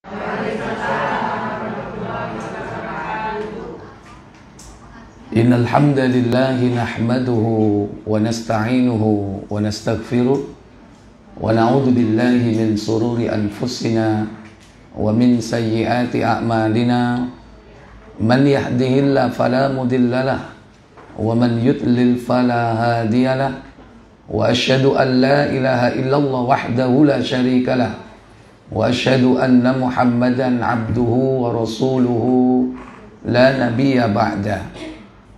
Innal hamdalillah nahmaduhu wa nasta'inuhu wa nastaghfiruh wa na'udzu billahi min sururi anfusina wa min sayyiati a'malina. Man yahdihillahu fala mudhillalah wa man yudlil fala hadiyalah. Wa asyhadu an la ilaha illallah wahdahu la syarikalah wa asyhadu anna Muhammadan abduhu wa rasuluhu la nabiyya ba'da.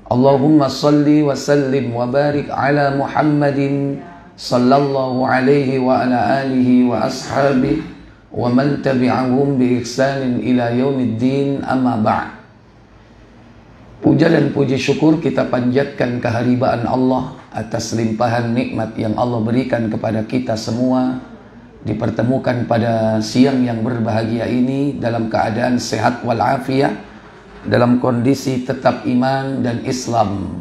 Allahumma salli wa sallim wa barik ala Muhammadin sallallahu alaihi wa ala alihi wa ashabihi wa man tabi'ahum bi ihsanin ila yaumiddin, amma ba'd. Puja dan puji syukur kita panjatkan keharibaan Allah atas limpahan nikmat yang Allah berikan kepada kita semua, dipertemukan pada siang yang berbahagia ini dalam keadaan sehat walafiat, dalam kondisi tetap iman dan Islam.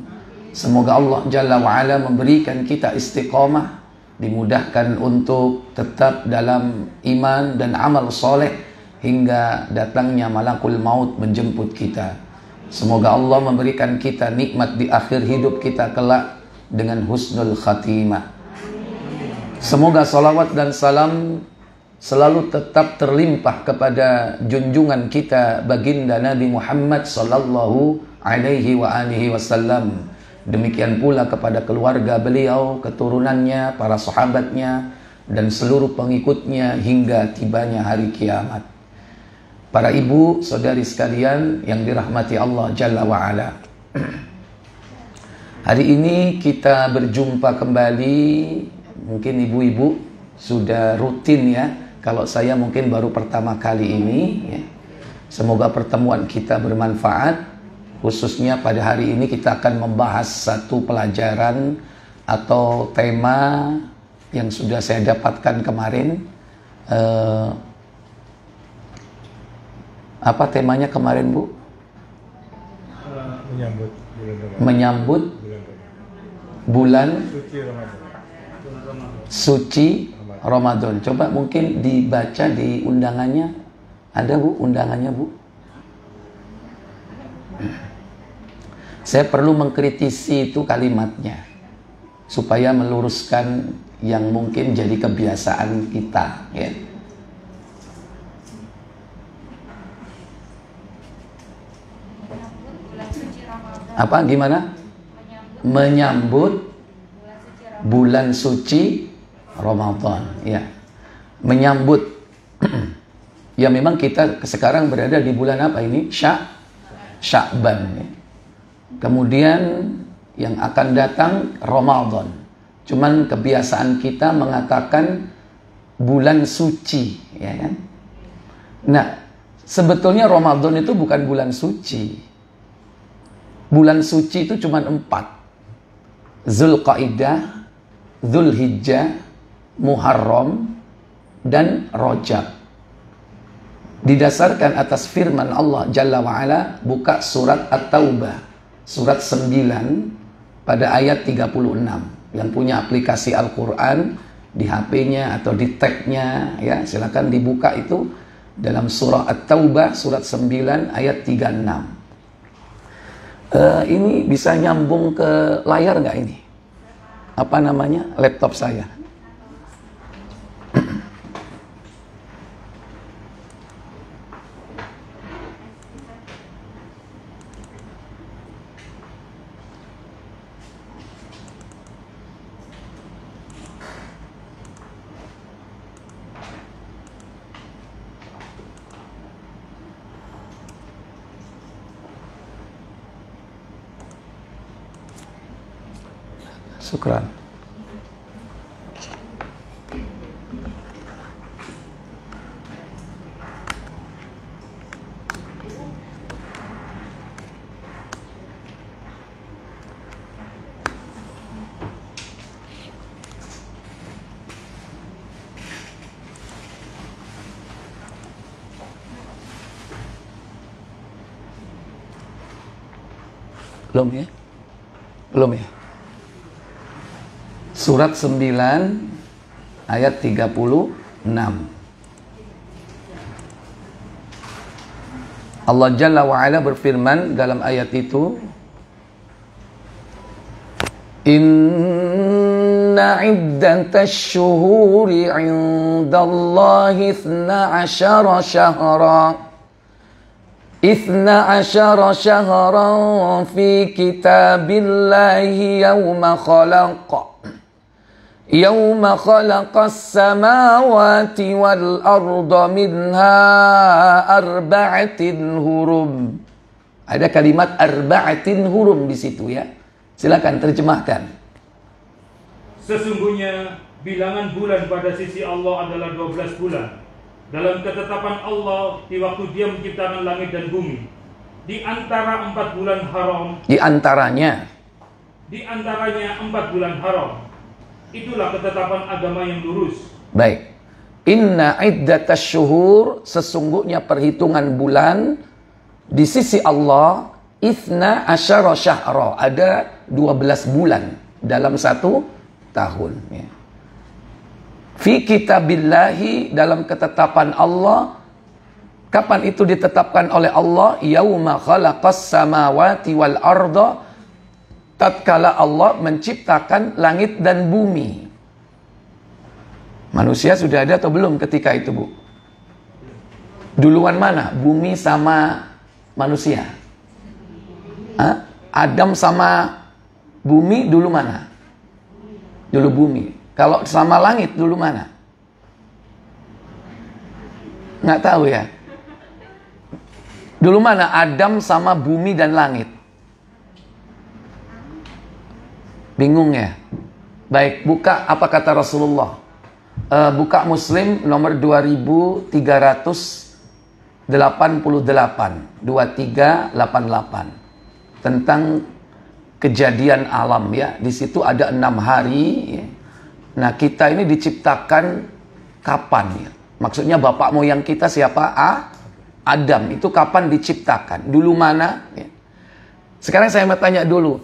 Semoga Allah Jalla wa'ala memberikan kita istiqamah, dimudahkan untuk tetap dalam iman dan amal soleh hingga datangnya malakul maut menjemput kita. Semoga Allah memberikan kita nikmat di akhir hidup kita kelak dengan husnul khatimah. Semoga salawat dan salam selalu tetap terlimpah kepada junjungan kita baginda Nabi Muhammad sallallahu alaihi wa alihi wasallam. Demikian pula kepada keluarga beliau, keturunannya, para sahabatnya dan seluruh pengikutnya hingga tibanya hari kiamat. Para ibu, saudari sekalian yang dirahmati Allah Jalla wa ala. Hari ini kita berjumpa kembali. Mungkin ibu-ibu sudah rutin ya. Kalau saya mungkin baru pertama kali ini ya. Semoga pertemuan kita bermanfaat. Khususnya pada hari ini kita akan membahas satu pelajaran atau tema yang sudah saya dapatkan kemarin. Apa temanya kemarin, Bu? Menyambut bulan suci Ramadan. Coba mungkin dibaca di undangannya. Ada, Bu, undangannya, Bu? Saya perlu mengkritisi itu kalimatnya supaya meluruskan yang mungkin jadi kebiasaan kita ya. Apa, gimana? Menyambut bulan suci Ramadan ya. Menyambut ya, memang kita sekarang berada di bulan apa ini? Sya'ban ya. Kemudian yang akan datang Ramadan. Cuman kebiasaan kita mengatakan bulan suci ya kan. Nah, sebetulnya Ramadan itu bukan bulan suci. Bulan suci itu cuma 4. Zulqaidah, Zulhijjah, Muharram, dan Rajab. Didasarkan atas firman Allah Jalla wa'ala, buka surat At-Taubah, surat 9, pada ayat 36. Yang punya aplikasi Al-Quran di HP-nya atau di tag-nya, ya, silakan dibuka itu dalam surah At-Taubah, surat 9, ayat 36. Ini bisa nyambung ke layar nggak ini? Apa namanya? Laptop saya. Syukran. Belum ya? Belum ya? Surat 9 ayat 36. Allah Jalla wa'ala berfirman dalam ayat itu, Inna iddatash syuhuri indallahi 12 syahran fi kitabillahi yawma khalaqas samawati wal arda minha arba'atin hurum. Ada kalimat arba'atin hurum di situ ya. Silakan terjemahkan. Sesungguhnya bilangan bulan pada sisi Allah adalah 12 bulan. Dalam ketetapan Allah di waktu Dia menciptakan langit dan bumi. Di antara 4 bulan haram. Di antaranya 4 bulan haram. Itulah ketetapan agama yang lurus. Baik. Inna iddatasy syuhur, sesungguhnya perhitungan bulan di sisi Allah, 12 syahra, ada 12 bulan dalam 1 tahun ya. Fi kitabillahi, dalam ketetapan Allah. Kapan itu ditetapkan oleh Allah? Yauma khalaqas samawati wal arda, tatkala Allah menciptakan langit dan bumi. Manusia sudah ada atau belum ketika itu, Bu? Duluan mana? Bumi sama manusia? Hah? Adam sama bumi dulu mana? Dulu bumi. Kalau sama langit dulu mana? Nggak tahu ya. Dulu mana Adam sama bumi dan langit? Bingung ya? Baik, buka apa kata Rasulullah. Buka Muslim nomor 2388 tentang kejadian alam ya. Di situ ada 6 hari ya. Nah, kita ini diciptakan kapan ya? Maksudnya bapak moyang kita siapa? Adam. Itu kapan diciptakan? Dulu mana ya? Sekarang saya mau tanya dulu,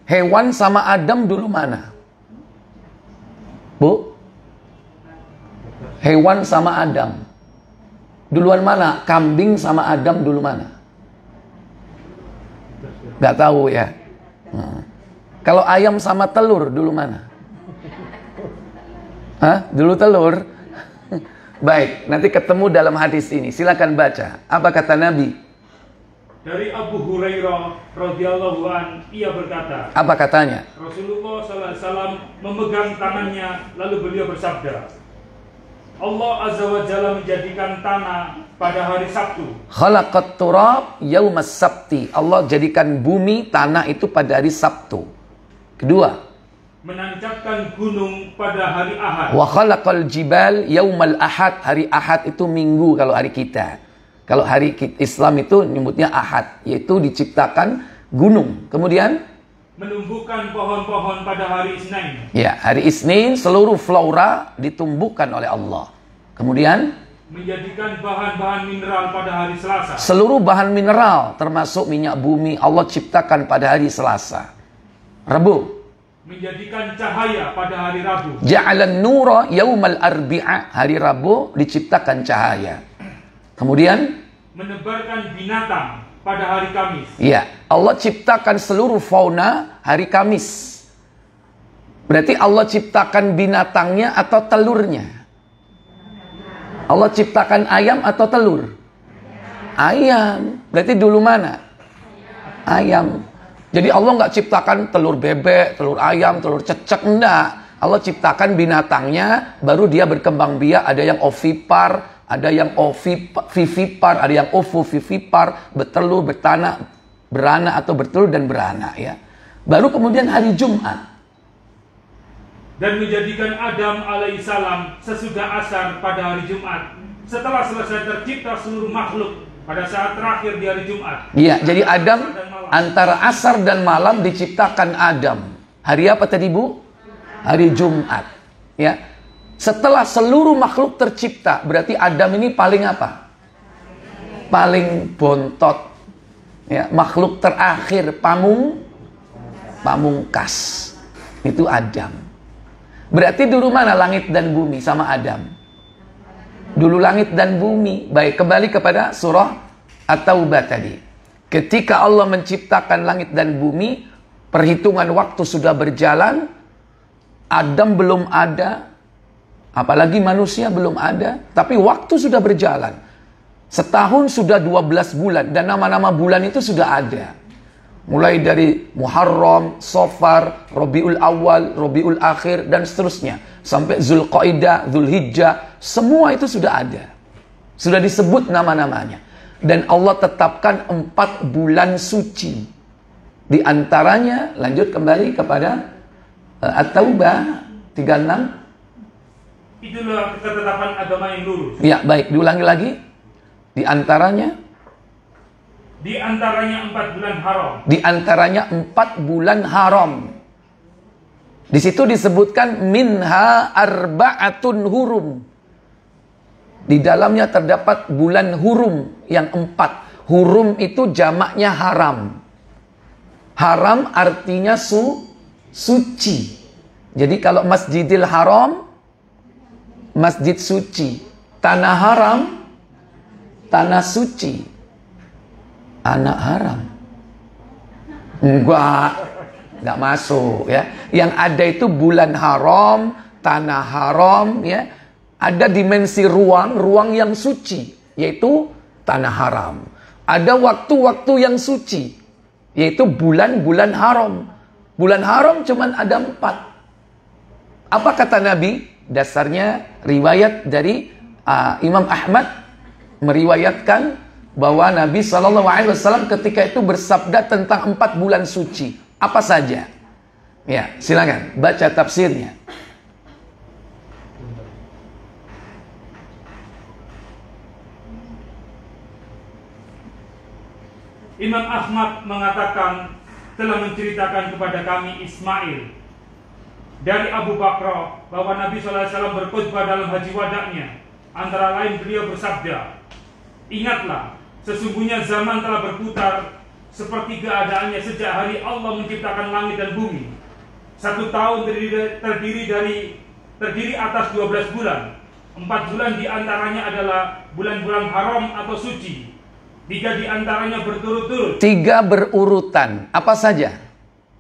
hewan sama Adam dulu mana? Bu? Hewan sama Adam duluan mana? Kambing sama Adam dulu mana? Gak tahu ya. Kalau ayam sama telur dulu mana? Hah? Dulu telur? Baik, nanti ketemu dalam hadis ini. Silakan baca. Apa kata Nabi? Dari Abu Hurairah radhiyallahu an, ia berkata, apa katanya? Rasulullah sallallahu alaihi wasallam memegang tangannya, lalu beliau bersabda, Allah azza wa jalla menjadikan tanah pada hari Sabtu. Khalaqat turab yaumas sabti. Allah jadikan bumi, tanah itu pada hari Sabtu. Kedua, menancapkan gunung pada hari Ahad. Wa khalaqal jibal yaumal ahad. Hari Ahad itu minggu kalau hari kita. Kalau hari Islam itu nyebutnya Ahad, yaitu diciptakan gunung. Kemudian menumbuhkan pohon-pohon pada hari Isnin. Ya, hari Isnin seluruh flora ditumbuhkan oleh Allah. Kemudian menjadikan bahan-bahan mineral pada hari Selasa. Seluruh bahan mineral termasuk minyak bumi Allah ciptakan pada hari Selasa. Rabu menjadikan cahaya pada hari Rabu. Ja'alan nura yaumal arbi'a. Hari Rabu diciptakan cahaya. Kemudian menebarkan binatang pada hari Kamis. Ya, Allah ciptakan seluruh fauna hari Kamis. Berarti Allah ciptakan binatangnya atau telurnya? Allah ciptakan ayam atau telur? Ayam. Berarti dulu mana? Ayam. Jadi Allah nggak ciptakan telur bebek, telur ayam, telur cecek, enggak. Allah ciptakan binatangnya, baru dia berkembang biak. Ada yang ovipar, ada yang ovivipar, ada yang ovovivipar, bertelur, beranak atau bertelur dan beranak ya. Baru kemudian hari Jumat. Dan menjadikan Adam alaihissalam sesudah asar pada hari Jumat. Setelah selesai tercipta seluruh makhluk pada saat terakhir di hari Jumat. Iya, jadi Adam antara asar dan malam diciptakan Adam. Hari apa tadi, Bu? Hari Jumat. Ya. Setelah seluruh makhluk tercipta, berarti Adam ini paling apa? Paling bontot. Ya, makhluk terakhir, pamungkas. Itu Adam. Berarti dulu mana langit dan bumi sama Adam? Dulu langit dan bumi. Baik, kembali kepada surah At-Taubah tadi. Ketika Allah menciptakan langit dan bumi, perhitungan waktu sudah berjalan, Adam belum ada, apalagi manusia belum ada, tapi waktu sudah berjalan. Setahun sudah 12 bulan, dan nama-nama bulan itu sudah ada. Mulai dari Muharram, Safar, Rabiul Awal, Rabiul Akhir, dan seterusnya. Sampai Zulqaidah, Zulhijjah, semua itu sudah ada. Sudah disebut nama-namanya. Dan Allah tetapkan 4 bulan suci. Di antaranya, lanjut kembali kepada At-Taubah 36. Itulah ketetapan agama yang lurus. Ya, baik, diulangi lagi. Di antaranya 4 bulan haram. Di antaranya 4 bulan haram. Di situ disebutkan minha arba'atun hurum. Di dalamnya terdapat bulan hurum yang 4. Hurum itu jamaknya haram. Haram artinya suci. Jadi kalau Masjidil Haram, masjid suci. Tanah haram, tanah suci. Anak haram. Enggak masuk ya. Yang ada itu bulan haram, tanah haram ya. Ada dimensi ruang yang suci, yaitu tanah haram. Ada waktu-waktu yang suci, yaitu bulan-bulan haram. Bulan haram cuman ada 4. Apa kata Nabi? Dasarnya riwayat dari Imam Ahmad meriwayatkan bahwa Nabi SAW ketika itu bersabda tentang 4 bulan suci. Apa saja? Ya, silakan baca tafsirnya. Imam Ahmad mengatakan telah menceritakan kepada kami Ismail dari Abu Bakar bahwa Nabi SAW berkhutbah dalam haji wadaknya. Antara lain beliau bersabda, ingatlah, sesungguhnya zaman telah berputar seperti keadaannya sejak hari Allah menciptakan langit dan bumi. 1 tahun terdiri atas 12 bulan. 4 bulan diantaranya adalah bulan-bulan haram atau suci. 3 diantaranya berturut-turut. 3 berurutan. Apa saja?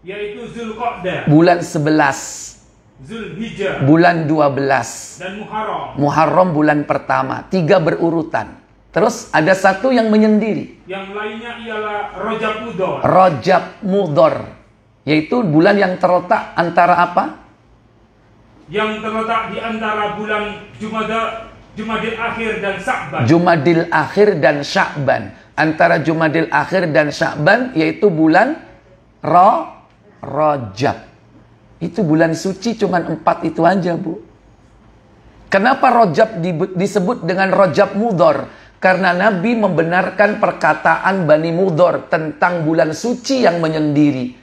Yaitu Zulqa'dah, bulan 11. Zulhijjah, bulan 12. Dan Muharram. Muharram bulan pertama. 3 berurutan. Terus ada 1 yang menyendiri. Yang lainnya ialah Rajab Mudhar. Rajab Mudhar, yaitu bulan yang terletak antara apa? Yang terletak di antara bulan Jumadil Akhir dan Sya'ban. Jumadil Akhir dan Sya'ban. Antara Jumadil Akhir dan Sya'ban yaitu bulan Rajab. Itu bulan suci cuman 4 itu aja, Bu. Kenapa Rajab disebut dengan Rajab Mudhar? Karena Nabi membenarkan perkataan Bani Mudhar tentang bulan suci yang menyendiri.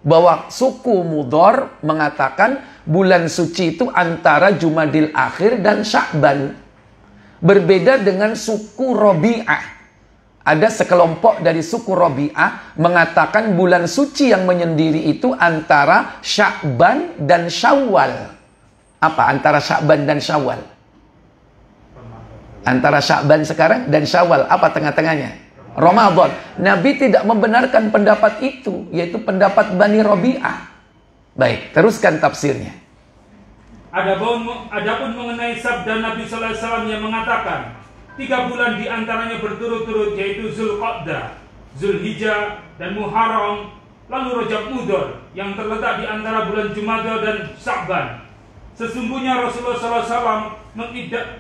Bahwa suku Mudhar mengatakan bulan suci itu antara Jumadil Akhir dan Sya'ban. Berbeda dengan suku Rabi'ah. Ada sekelompok dari suku Rabi'ah mengatakan bulan suci yang menyendiri itu antara Sya'ban dan Syawal. Apa antara Sya'ban dan Syawal? Antara Sya'ban sekarang dan Syawal. Apa tengah-tengahnya? Ramadan. Nabi tidak membenarkan pendapat itu, yaitu pendapat Bani Rabi'ah. Baik, teruskan tafsirnya. Adapun mengenai sabda Nabi sallallahu alaihi wasallam yang mengatakan 3 bulan diantaranya berturut-turut, yaitu Zulqa'dah, Zulhijjah, dan Muharram, lalu Rajab Mudhar yang terletak di antara bulan Jumadil dan Sya'ban. Sesungguhnya Rasulullah SAW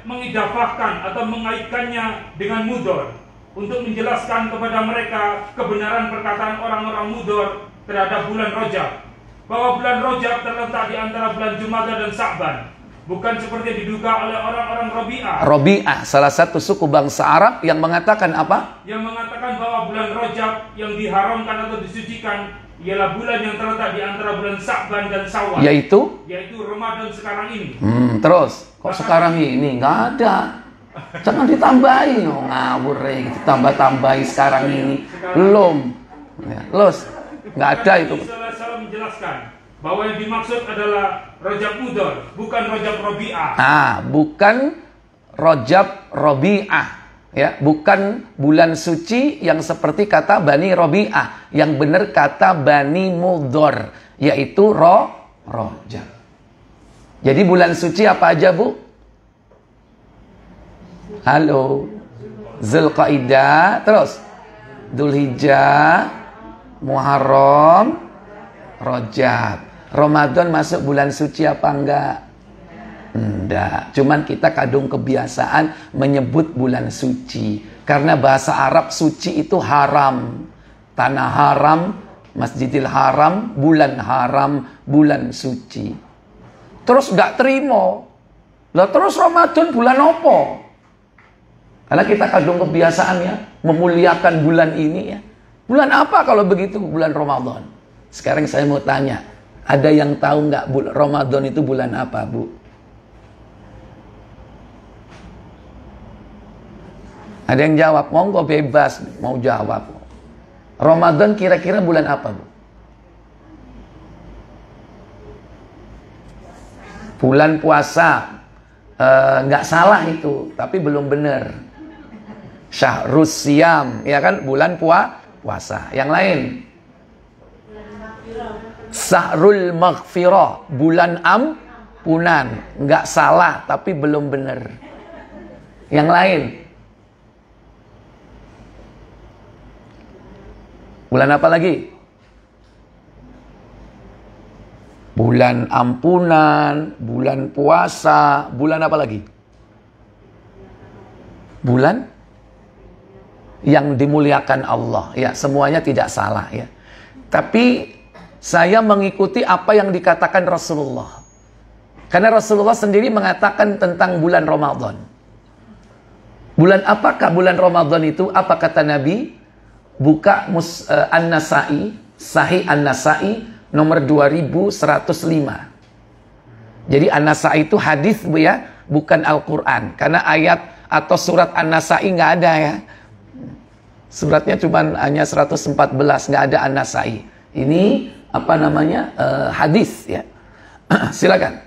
mengidafahkan atau mengaitkannya dengan Mudhar untuk menjelaskan kepada mereka kebenaran perkataan orang-orang Mudhar terhadap bulan Rajab, bahwa bulan Rajab terletak di antara bulan Jumadil dan Sya'ban. Bukan seperti diduga oleh orang-orang Rabi'ah. Rabi'ah, salah satu suku bangsa Arab yang mengatakan apa? Yang mengatakan bahwa bulan Rajab yang diharamkan atau disucikan ialah bulan yang terletak di antara bulan Sya'ban dan Syawal. Yaitu Ramadan sekarang ini. Terus, kok sekarang ini? Nggak ada. Jangan ditambahin, ngawur ditambah-tambahi sekarang ini. Belum. Ya, los, nggak ada itu. Saya menjelaskan bahwa yang dimaksud adalah Rajab Mudhar, bukan Rajab Rabi'ah. Bukan Rajab Rabi'ah. Ya, bukan bulan suci yang seperti kata Bani Robi'ah. Yang benar kata Bani Mudhor, yaitu Rajab. Jadi bulan suci apa aja, Bu? Halo. Zulqaidah, terus Dzulhijjah, Muharram, Rajab. Ramadan masuk bulan suci apa enggak? Enggak. Cuman kita kadung kebiasaan menyebut bulan suci. Karena bahasa Arab suci itu haram. Tanah haram, Masjidil Haram, bulan suci. Terus enggak terima. Lah terus Ramadan bulan apa? Karena kita kadung kebiasaan ya, memuliakan bulan ini ya. Bulan apa kalau begitu? Bulan Ramadan. Sekarang saya mau tanya, ada yang tahu nggak Ramadan itu bulan apa, Bu? Ada yang jawab, monggo bebas mau jawab. Ramadan kira-kira bulan apa, Bu? Bulan puasa. Nggak salah itu, tapi belum benar. Syahrus Siyam, ya kan, bulan puasa. Yang lain, Syahrul Maghfirah, bulan ampunan. Nggak salah, tapi belum benar. Yang lain, bulan apa lagi? Bulan ampunan, bulan puasa, bulan apa lagi? Bulan yang dimuliakan Allah. Ya, semuanya tidak salah ya. Tapi saya mengikuti apa yang dikatakan Rasulullah. Karena Rasulullah sendiri mengatakan tentang bulan Ramadan. Bulan apakah bulan Ramadan itu? Apa kata Nabi? Buka An-Nasa'i, Sahih An-Nasa'i nomor 2105. Jadi An-Nasa'i itu hadis, Bu ya, bukan Al-Qur'an. Karena ayat atau surat An-Nasa'i nggak ada ya. Suratnya cuma hanya 114, nggak ada An-Nasa'i. Ini apa namanya? Hadis ya. Silakan.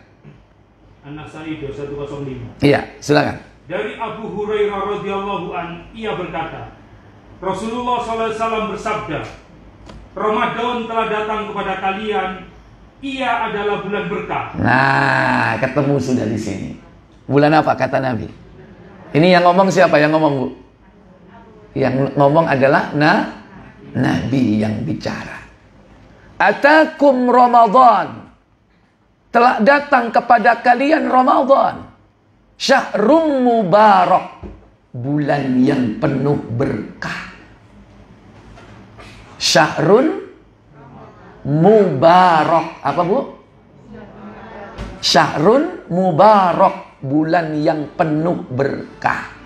An-Nasa'i 2105. Iya, silakan. Dari Abu Hurairah radhiyallahu an, ia berkata, Rasulullah SAW bersabda, Ramadan telah datang kepada kalian, ia adalah bulan berkah. Nah, ketemu sudah di sini. Bulan apa kata Nabi? Ini yang ngomong siapa yang ngomong, Bu? Yang ngomong adalah Nabi yang bicara. Atakum Ramadan. Telah datang kepada kalian Ramadan. Syahrul Mubarak. Bulan yang penuh berkah. Syahrul Mubarak. Apa, Bu? Syahrul Mubarak. Bulan yang penuh berkah.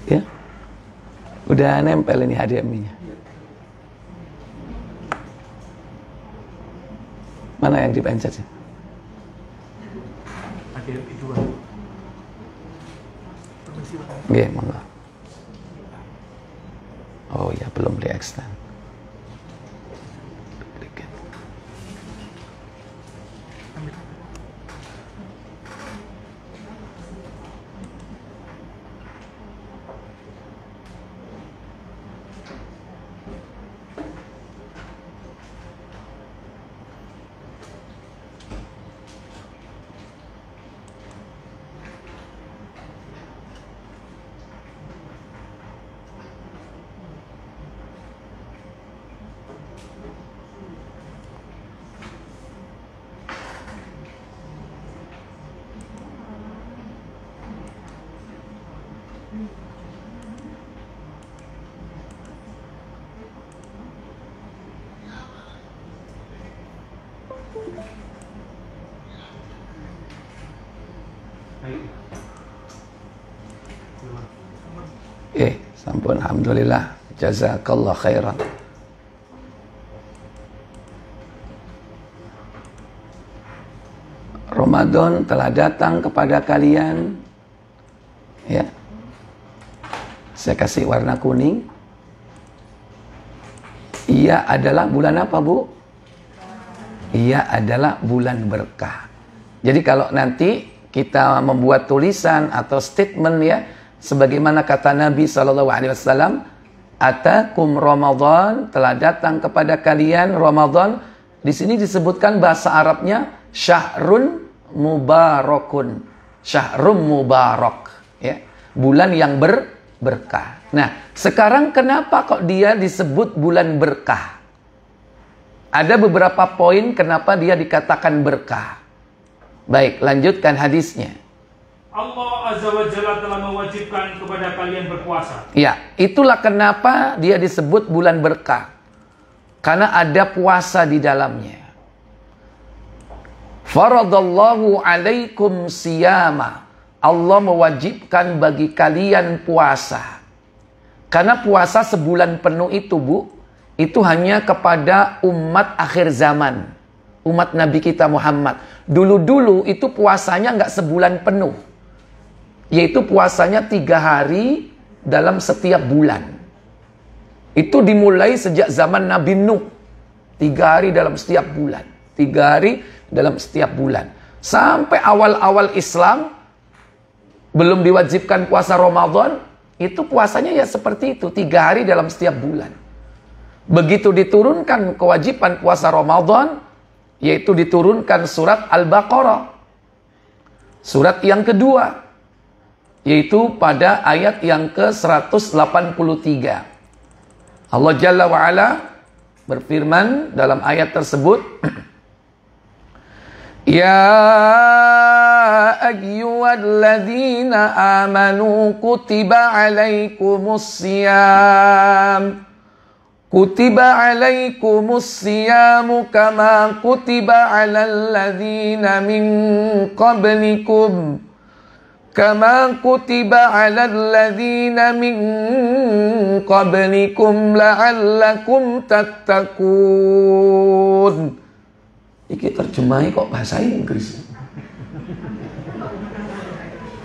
Ya, udah nempel ini HDMI-nya. Mana yang dipencet sih? HDMI 2. Oke, monggo. Oh ya, belum di extend. Sampun, alhamdulillah, jazakallah khairan. Ramadan telah datang kepada kalian, ya. Saya kasih warna kuning. Ia adalah bulan apa, Bu? Ia adalah bulan berkah. Jadi kalau nanti kita membuat tulisan atau statement, ya, sebagaimana kata Nabi SAW, atakum Ramadan, telah datang kepada kalian Ramadan. Di sini disebutkan bahasa Arabnya syahrun mubarakun, syahrum mubarak, ya, bulan yang berkah. Nah, sekarang kenapa kok dia disebut bulan berkah? Ada beberapa poin kenapa dia dikatakan berkah. Baik, lanjutkan hadisnya. Allah Azza wa Jalla telah mewajibkan kepada kalian berpuasa. Ya, itulah kenapa dia disebut bulan berkah. Karena ada puasa di dalamnya. Faradallahu alaikum siyama. Allah mewajibkan bagi kalian puasa. Karena puasa sebulan penuh itu, Bu, itu hanya kepada umat akhir zaman. Umat Nabi kita Muhammad. Dulu-dulu itu puasanya nggak sebulan penuh. Yaitu puasanya 3 hari dalam setiap bulan. Itu dimulai sejak zaman Nabi Nuh. 3 hari dalam setiap bulan. 3 hari dalam setiap bulan. Sampai awal-awal Islam, belum diwajibkan puasa Ramadan, itu puasanya ya seperti itu. 3 hari dalam setiap bulan. Begitu diturunkan kewajiban puasa Ramadan, yaitu diturunkan surat Al-Baqarah. Surat yang kedua. Yaitu pada ayat yang ke-183. Allah Jalla wa'ala berfirman dalam ayat tersebut, Ya ayyuhalladzina amanu kutiba alaikumus siyam. Kutiba alaikumus siyamu kama kutiba alal ladzina min qablikum. Kama kutiba 'alal ladzina min qablikum la'allakum tattaqun. Iki terjemahnya kok bahasa Inggris.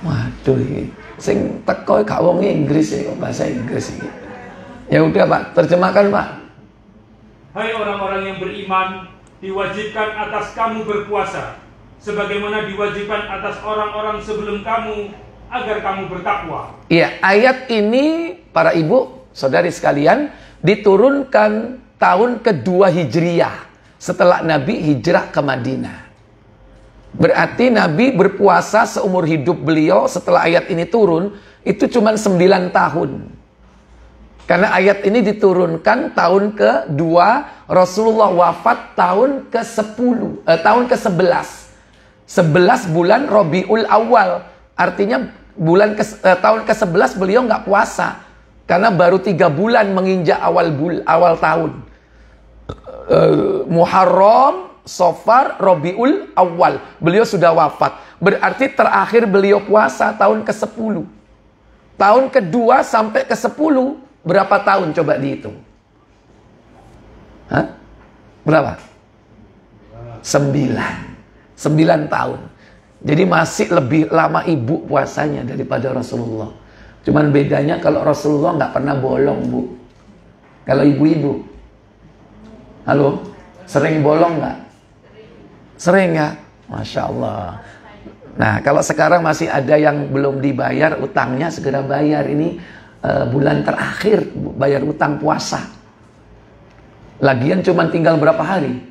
Waduh iki. Sing teko gak wong Inggris kok bahasa Inggris iki. Ya udah, Pak, terjemahkan, Pak. Hai orang-orang yang beriman, diwajibkan atas kamu berpuasa sebagaimana diwajibkan atas orang-orang sebelum kamu, agar kamu bertakwa. Iya, ayat ini para ibu, saudari sekalian, diturunkan tahun kedua Hijriyah setelah Nabi hijrah ke Madinah. Berarti Nabi berpuasa seumur hidup beliau setelah ayat ini turun, itu cuma 9 tahun. Karena ayat ini diturunkan tahun kedua, Rasulullah wafat tahun ke-10, tahun ke-11. 11 bulan Rabiul Awal. Artinya tahun ke-11 beliau nggak puasa. Karena baru 3 bulan menginjak awal tahun. Muharram, Safar, Rabiul Awal. Beliau sudah wafat. Berarti terakhir beliau puasa tahun ke-10. Tahun kedua sampai ke-10, berapa tahun coba dihitung? Hah? Berapa? 9 tahun. Jadi masih lebih lama ibu puasanya daripada Rasulullah. Cuman bedanya kalau Rasulullah nggak pernah bolong, Bu. Kalau ibu-ibu, halo, sering bolong nggak? Sering ya? Masya Allah. Nah, kalau sekarang masih ada yang belum dibayar utangnya, segera bayar. Ini bulan terakhir bayar utang puasa. Lagian cuman tinggal berapa hari?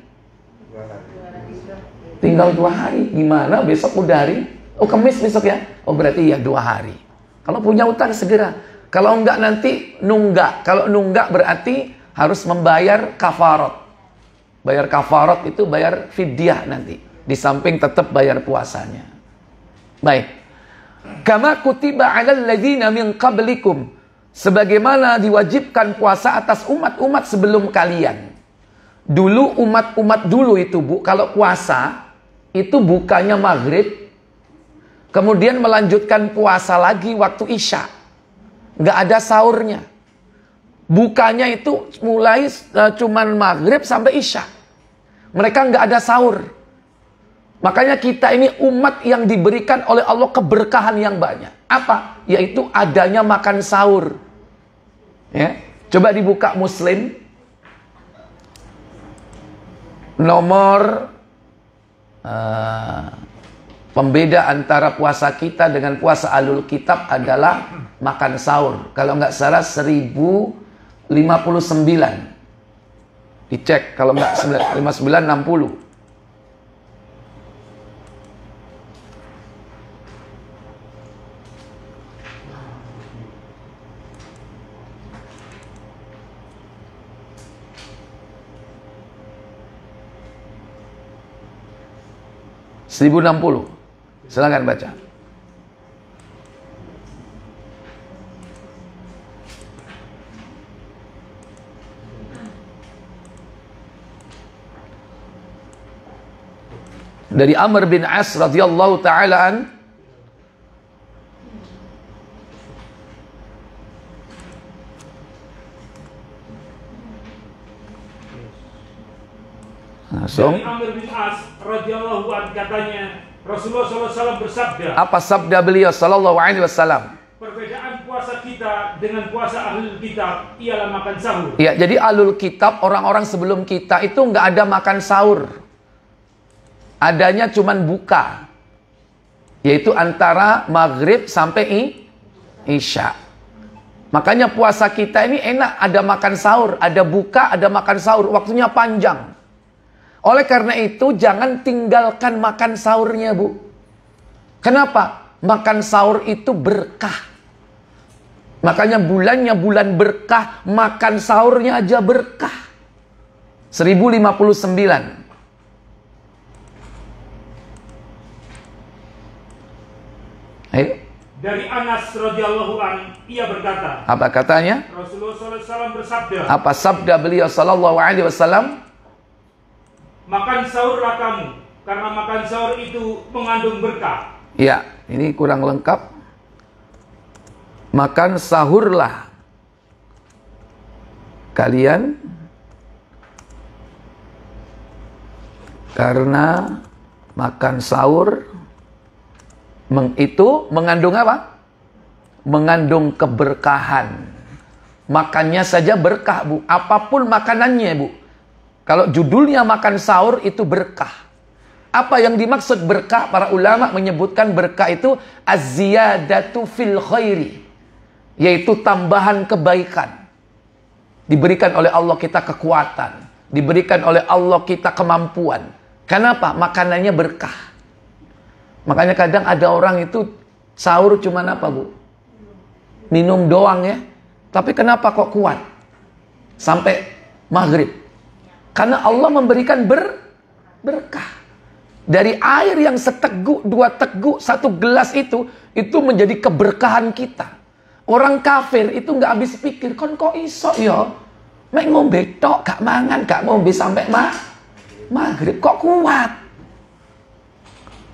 Tinggal 2 hari. Gimana? Besok udah hari? Oh, Kamis besok ya? Oh, berarti ya 2 hari. Kalau punya utang segera. Kalau enggak nanti nunggak. Kalau nunggak berarti harus membayar kafarat. Bayar kafarat itu bayar fidyah nanti. Di samping tetap bayar puasanya. Baik. Kama kutiba 'alal ladzina min qablikum, sebagaimana diwajibkan puasa atas umat-umat sebelum kalian. Dulu umat-umat dulu itu, Bu, kalau puasa itu bukanya maghrib, kemudian melanjutkan puasa lagi waktu isya. Nggak ada sahurnya. Bukanya itu mulai cuman maghrib sampai isya. Mereka nggak ada sahur. Makanya kita ini umat yang diberikan oleh Allah keberkahan yang banyak. Apa? Yaitu adanya makan sahur. Ya, coba dibuka Muslim. Nomor pembeda antara puasa kita dengan puasa Ahlul Kitab adalah makan sahur. Kalau nggak salah 1059. Dicek, kalau nggak 59 60. Silakan baca. Dari Amr bin As radhiyallahu taala an, dari Amr bin As radhiyallahu an katanya, Rasulullah SAW bersabda. Apa sabda beliau sallallahu alaihi wasallam? Perbedaan puasa kita dengan puasa Ahlul Kitab ialah makan sahur. Ya, jadi Ahlul Kitab, orang-orang sebelum kita itu nggak ada makan sahur. Adanya cuman buka. Yaitu antara maghrib sampai isya. Makanya puasa kita ini enak, ada makan sahur, ada buka, ada makan sahur, waktunya panjang. Oleh karena itu jangan tinggalkan makan sahurnya, Bu. Kenapa? Makan sahur itu berkah. Makanya bulannya bulan berkah, makan sahurnya aja berkah. 1059. Ayo. Dari Anas radhiyallahu an, ia berkata. Apa katanya? Rasulullah SAW bersabda. Apa sabda beliau sallallahu alaihi wasallam? Makan sahurlah kamu, karena makan sahur itu mengandung berkah. Ya, ini kurang lengkap. Makan sahurlah kalian, karena makan sahur itu mengandung apa? Mengandung keberkahan. Makannya saja berkah, Bu. Apapun makanannya, Bu. Kalau judulnya makan sahur itu berkah. Apa yang dimaksud berkah? Para ulama menyebutkan berkah itu az-ziyadatu fil khairi, yaitu tambahan kebaikan. Diberikan oleh Allah kita kekuatan, diberikan oleh Allah kita kemampuan. Kenapa? Makanannya berkah. Makanya kadang ada orang itu sahur cuman apa, Bu? Minum doang ya. Tapi kenapa kok kuat sampai maghrib? Karena Allah memberikan berkah. Dari air yang seteguk, 2 teguk, 1 gelas itu menjadi keberkahan kita. Orang kafir itu nggak habis pikir, kon kok iso ya? Mek ngombe tok, gak mangan, gak ngombe sampai maghrib, kok kuat?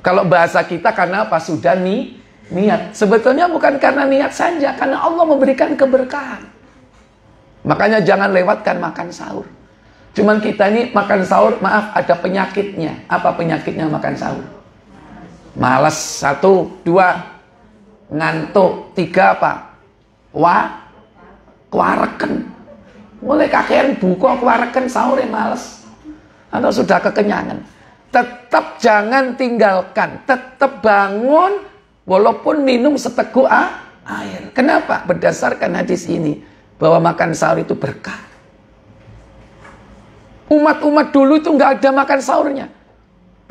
Kalau bahasa kita karena apa? Sudah niat. Sebetulnya bukan karena niat saja, karena Allah memberikan keberkahan. Makanya jangan lewatkan makan sahur. Cuman kita ini makan sahur, maaf, ada penyakitnya. Apa penyakitnya makan sahur? Malas, 1, 2, ngantuk, 3 apa? Kuareken. Mulai kakean buka kuareken, sahur males. Atau sudah kekenyangan. Tetap jangan tinggalkan, tetap bangun walaupun minum seteguk air. Kenapa? Berdasarkan hadis ini bahwa makan sahur itu berkah. Umat-umat dulu itu nggak ada makan sahurnya.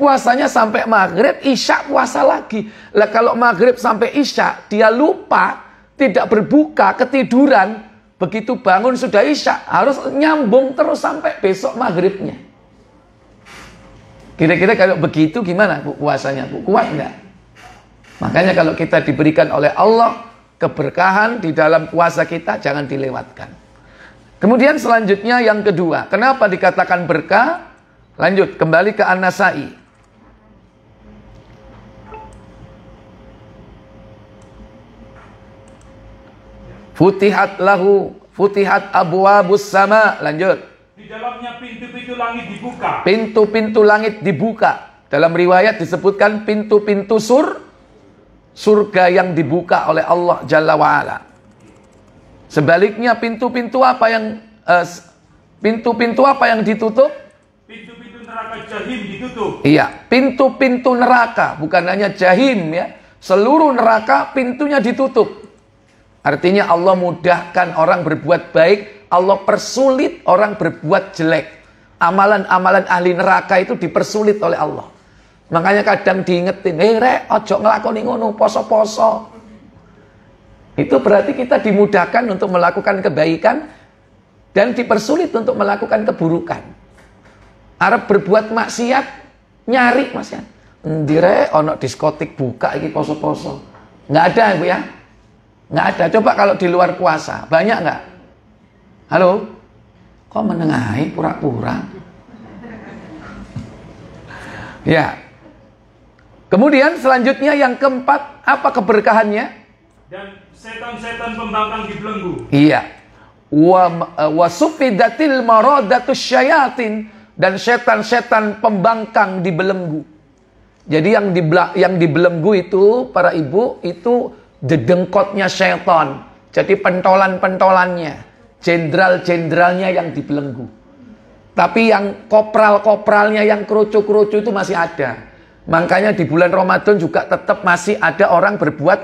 Puasanya sampai maghrib, isya puasa lagi. Lah kalau maghrib sampai isya dia lupa, tidak berbuka, ketiduran, begitu bangun sudah isya, harus nyambung terus sampai besok maghribnya. Kira-kira kalau begitu gimana, Bu, puasanya, Bu? Kuat nggak? Makanya kalau kita diberikan oleh Allah keberkahan di dalam puasa kita, jangan dilewatkan. Kemudian selanjutnya yang kedua, kenapa dikatakan berkah? Lanjut, kembali ke An-Nasai. Futihat abwabus sama. Lanjut. Di dalamnya pintu-pintu langit dibuka. Pintu-pintu langit dibuka. Dalam riwayat disebutkan pintu-pintu surga yang dibuka oleh Allah Jalla wa'ala. Sebaliknya pintu-pintu apa yang ditutup? Pintu-pintu neraka jahim ditutup. Iya, pintu-pintu neraka, bukan hanya jahim ya. Seluruh neraka pintunya ditutup. Artinya Allah mudahkan orang berbuat baik, Allah persulit orang berbuat jelek. Amalan-amalan ahli neraka itu dipersulit oleh Allah. Makanya kadang diingetin, rek, ojo ngelakoni ngono, poso-poso. Itu berarti kita dimudahkan untuk melakukan kebaikan dan dipersulit untuk melakukan keburukan. Arab berbuat maksiat, nyari maksiat. Ndire ono diskotik buka iki poso-poso. Nggak ada Ibu ya? Nggak ada. Coba kalau di luar puasa, banyak nggak? Halo? Kok menengahi pura-pura? Ya. Kemudian selanjutnya yang keempat, apa keberkahannya? Dan setan-setan pembangkang dibelenggu. Iya. Wa sufidatil maradatus syayatin, dan setan-setan pembangkang dibelenggu. Jadi yang dibelenggu itu para ibu itu dedengkotnya setan. Jadi pentolan-pentolannya, jenderal-jenderalnya yang dibelenggu. Tapi yang kopral-kopralnya, yang kerucu-kerucu itu masih ada. Makanya di bulan Ramadan juga tetap masih ada orang berbuat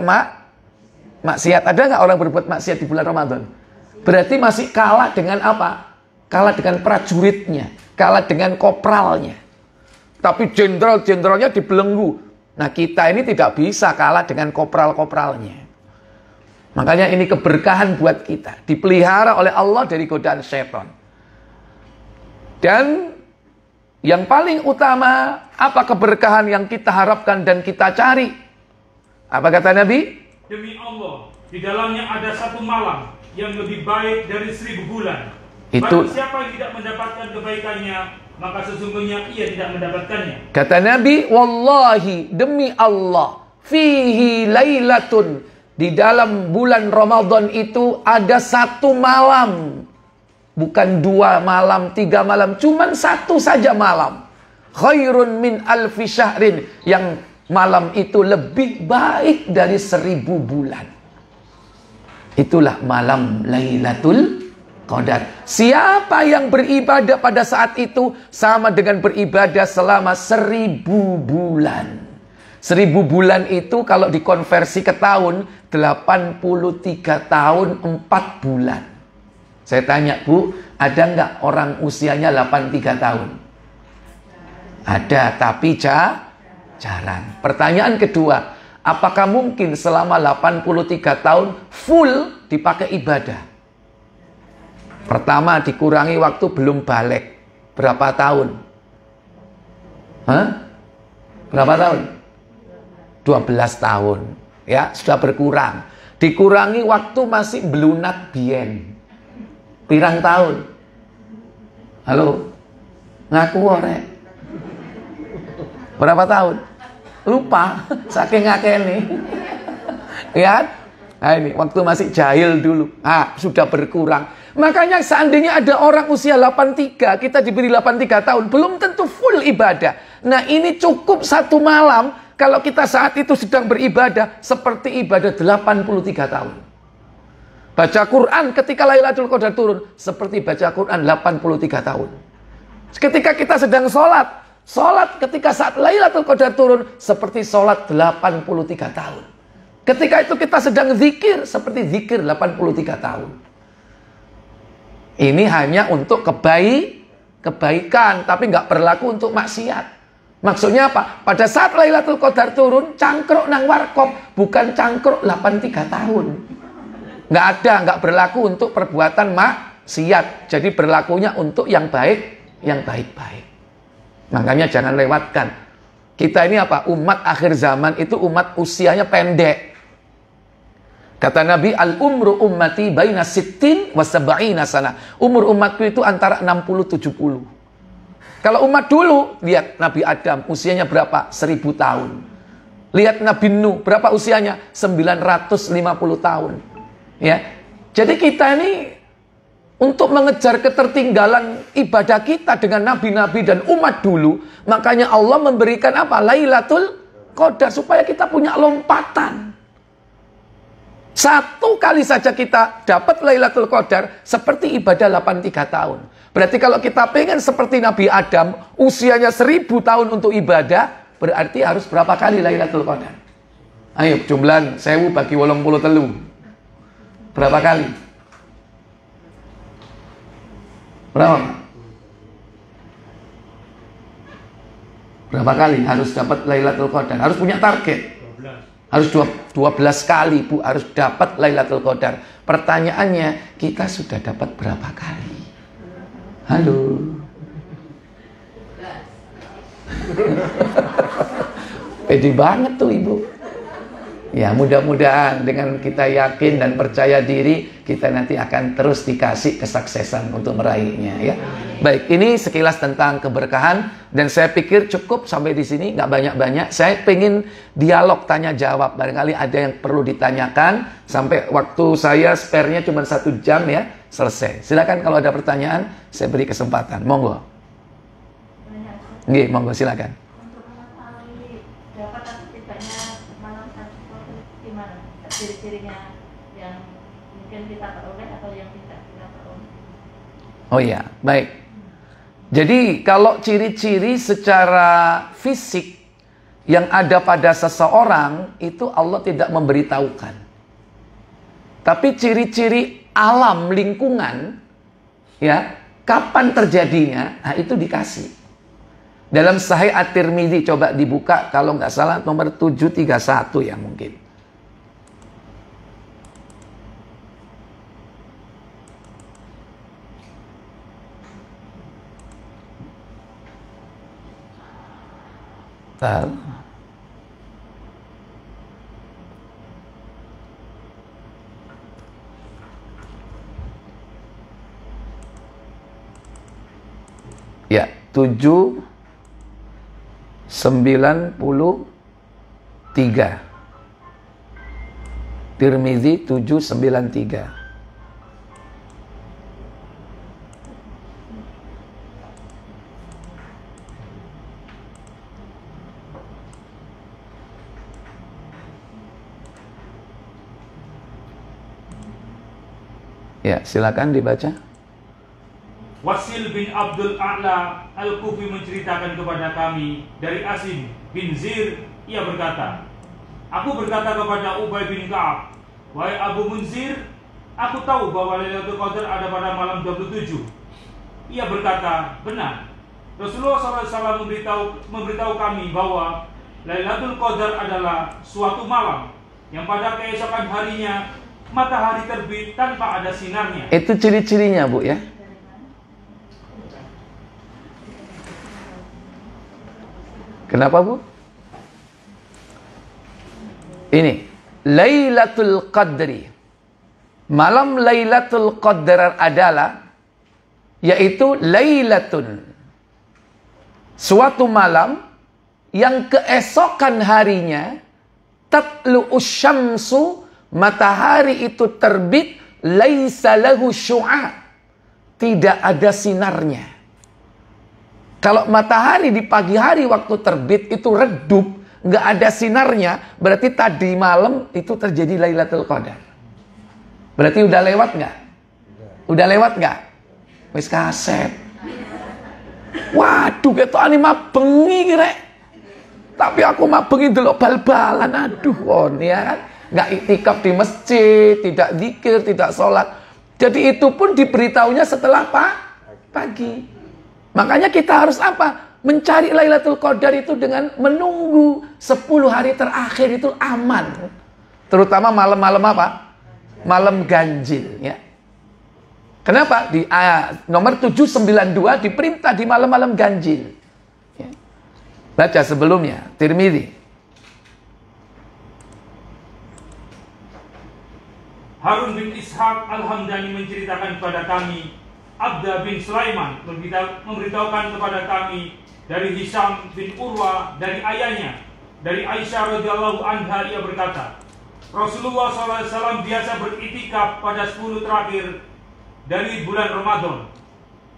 maksiat. Ada nggak orang berbuat maksiat di bulan Ramadan? Berarti masih kalah dengan apa? Kalah dengan prajuritnya, kalah dengan kopralnya. Tapi jenderal-jenderalnya dibelenggu. Nah kita ini tidak bisa kalah dengan kopral-kopralnya. Makanya ini keberkahan buat kita. Dipelihara oleh Allah dari godaan setan. Dan yang paling utama, apa keberkahan yang kita harapkan dan kita cari? Apa kata Nabi? Demi Allah, di dalamnya ada satu malam yang lebih baik dari 1000 bulan. Itu. Bagi siapa yang tidak mendapatkan kebaikannya, maka sesungguhnya ia tidak mendapatkannya. Kata Nabi, wallahi, demi Allah, fihi lailatun, di dalam bulan Ramadan itu ada satu malam. Bukan 2 malam, 3 malam, cuman 1 saja malam. Khairun min alfi syahrin, yang malam itu lebih baik dari 1000 bulan. Itulah malam Lailatul Qadar. Siapa yang beribadah pada saat itu sama dengan beribadah selama 1000 bulan. 1000 bulan itu kalau dikonversi ke tahun, 83 tahun 4 bulan. Saya tanya, Bu, ada nggak orang usianya 83 tahun? Ada, tapi jarang. Pertanyaan kedua, apakah mungkin selama 83 tahun full dipakai ibadah? Pertama, dikurangi waktu belum balik. Berapa tahun? Hah? Berapa tahun? 12 tahun. Ya, sudah berkurang. Dikurangi waktu masih belunak bien. Pirang tahun? Halo? Ngaku orek. Berapa tahun? Lupa, saking ngakeni. Ya? Nah ini, waktu masih jahil dulu. Sudah berkurang. Makanya seandainya ada orang usia 83, kita diberi 83 tahun, belum tentu full ibadah. Nah ini cukup 1 malam, kalau kita saat itu sedang beribadah, seperti ibadah 83 tahun. Baca Quran ketika Lailatul Qadar turun, seperti baca Quran 83 tahun. Ketika kita sedang sholat ketika saat Lailatul Qadar turun, seperti sholat 83 tahun. Ketika itu kita sedang zikir, seperti zikir 83 tahun. Ini hanya untuk kebaikan, tapi nggak berlaku untuk maksiat. Maksudnya apa? Pada saat Lailatul Qadar turun, cangkruk nang warkop, bukan cangkruk 83 tahun. Nggak berlaku untuk perbuatan maksiat. Jadi berlakunya untuk yang baik, yang baik-baik. Makanya jangan lewatkan. Kita ini apa? Umat akhir zaman itu umat usianya pendek. Kata Nabi, al-umru ummati baina sittin wa sab'ina sana. Umur umatku itu antara 60-70. Kalau umat dulu, lihat Nabi Adam, usianya berapa? 1000 tahun. Lihat Nabi Nuh, berapa usianya? 950 tahun. Ya. Jadi kita ini untuk mengejar ketertinggalan ibadah kita dengan nabi-nabi dan umat dulu, makanya Allah memberikan apa? Lailatul Qadar, supaya kita punya lompatan. Satu kali saja kita dapat Lailatul Qadar seperti ibadah 83 tahun. Berarti kalau kita pengen seperti Nabi Adam, usianya 1000 tahun untuk ibadah, berarti harus berapa kali Lailatul Qadar? Ayo jumlah 1000 bagi 83. Berapa kali? Berapa? Berapa kali harus dapat Lailatul Qadar? Harus punya target. Harus 12 kali, Bu, harus dapat Lailatul Qadar. Pertanyaannya, kita sudah dapat berapa kali? Halo. Pede banget tuh Ibu. Ya, mudah-mudahan dengan kita yakin dan percaya diri, kita nanti akan terus dikasih kesuksesan untuk meraihnya, ya. Baik, ini sekilas tentang keberkahan, dan saya pikir cukup sampai di sini, nggak banyak-banyak. Saya pengen dialog tanya jawab, barangkali ada yang perlu ditanyakan. Sampai waktu saya spare-nya cuma 1 jam, ya, selesai. Silakan kalau ada pertanyaan, saya beri kesempatan. Monggo. Nggih, monggo silakan. Ciri-cirinya yang mungkin kita peroleh atau yang tidak kita peroleh. Oh iya, baik. Jadi kalau ciri-ciri secara fisik yang ada pada seseorang itu Allah tidak memberitahukan. Tapi ciri-ciri alam lingkungan, ya, kapan terjadinya, nah itu dikasih. Dalam Sahih At-Tirmidzi, coba dibuka kalau nggak salah nomor 731 ya mungkin. Ya, 793. Tirmizi 793. Ya, silakan dibaca. Wasil bin Abdul A'la Al-Kufi menceritakan kepada kami dari Asim bin Zir, ia berkata, aku berkata kepada Ubay bin Ka'ab, wahai Abu Munzir, aku tahu bahwa Lailatul Qadar ada pada malam 27. Ia berkata, benar. Rasulullah SAW memberitahu kami bahwa Lailatul Qadar adalah suatu malam yang pada keesokan harinya matahari terbit tanpa ada sinarnya. Itu ciri-cirinya, Bu, ya. Kenapa, Bu? Ini Lailatul Qadri. Malam Lailatul Qadar adalah, yaitu Lailatun, suatu malam yang keesokan harinya tatlu'us syamsu, matahari itu terbit, laisa lahu syu'a, tidak ada sinarnya. Kalau matahari di pagi hari waktu terbit itu redup, nggak ada sinarnya, berarti tadi malam itu terjadi Lailatul Qadar. Berarti udah lewat nggak? Udah lewat nggak? Wis kaset. Waduh, ketokane mabengi kira. Tapi aku mabengi delok bal-balan, aduh kon ya kan. Nggak iktikaf di masjid, tidak zikir, tidak sholat. Jadi itu pun diberitahunya setelah pagi. Makanya kita harus apa? Mencari Lailatul Qadar itu dengan menunggu 10 hari terakhir itu aman. Terutama malam-malam apa? Malam ganjil, ya. Kenapa? Di nomor 792 diperintah di malam-malam ganjil. Ya. Baca sebelumnya, Tirmidzi. Harun bin Ishaq Al-Hamdani menceritakan kepada kami, Abda bin Sulaiman memberitahukan kepada kami dari Hisham bin Urwa dari ayahnya, dari Aisyah radhiyallahu anha, ia berkata, Rasulullah SAW biasa beritikaf pada 10 terakhir dari bulan Ramadan.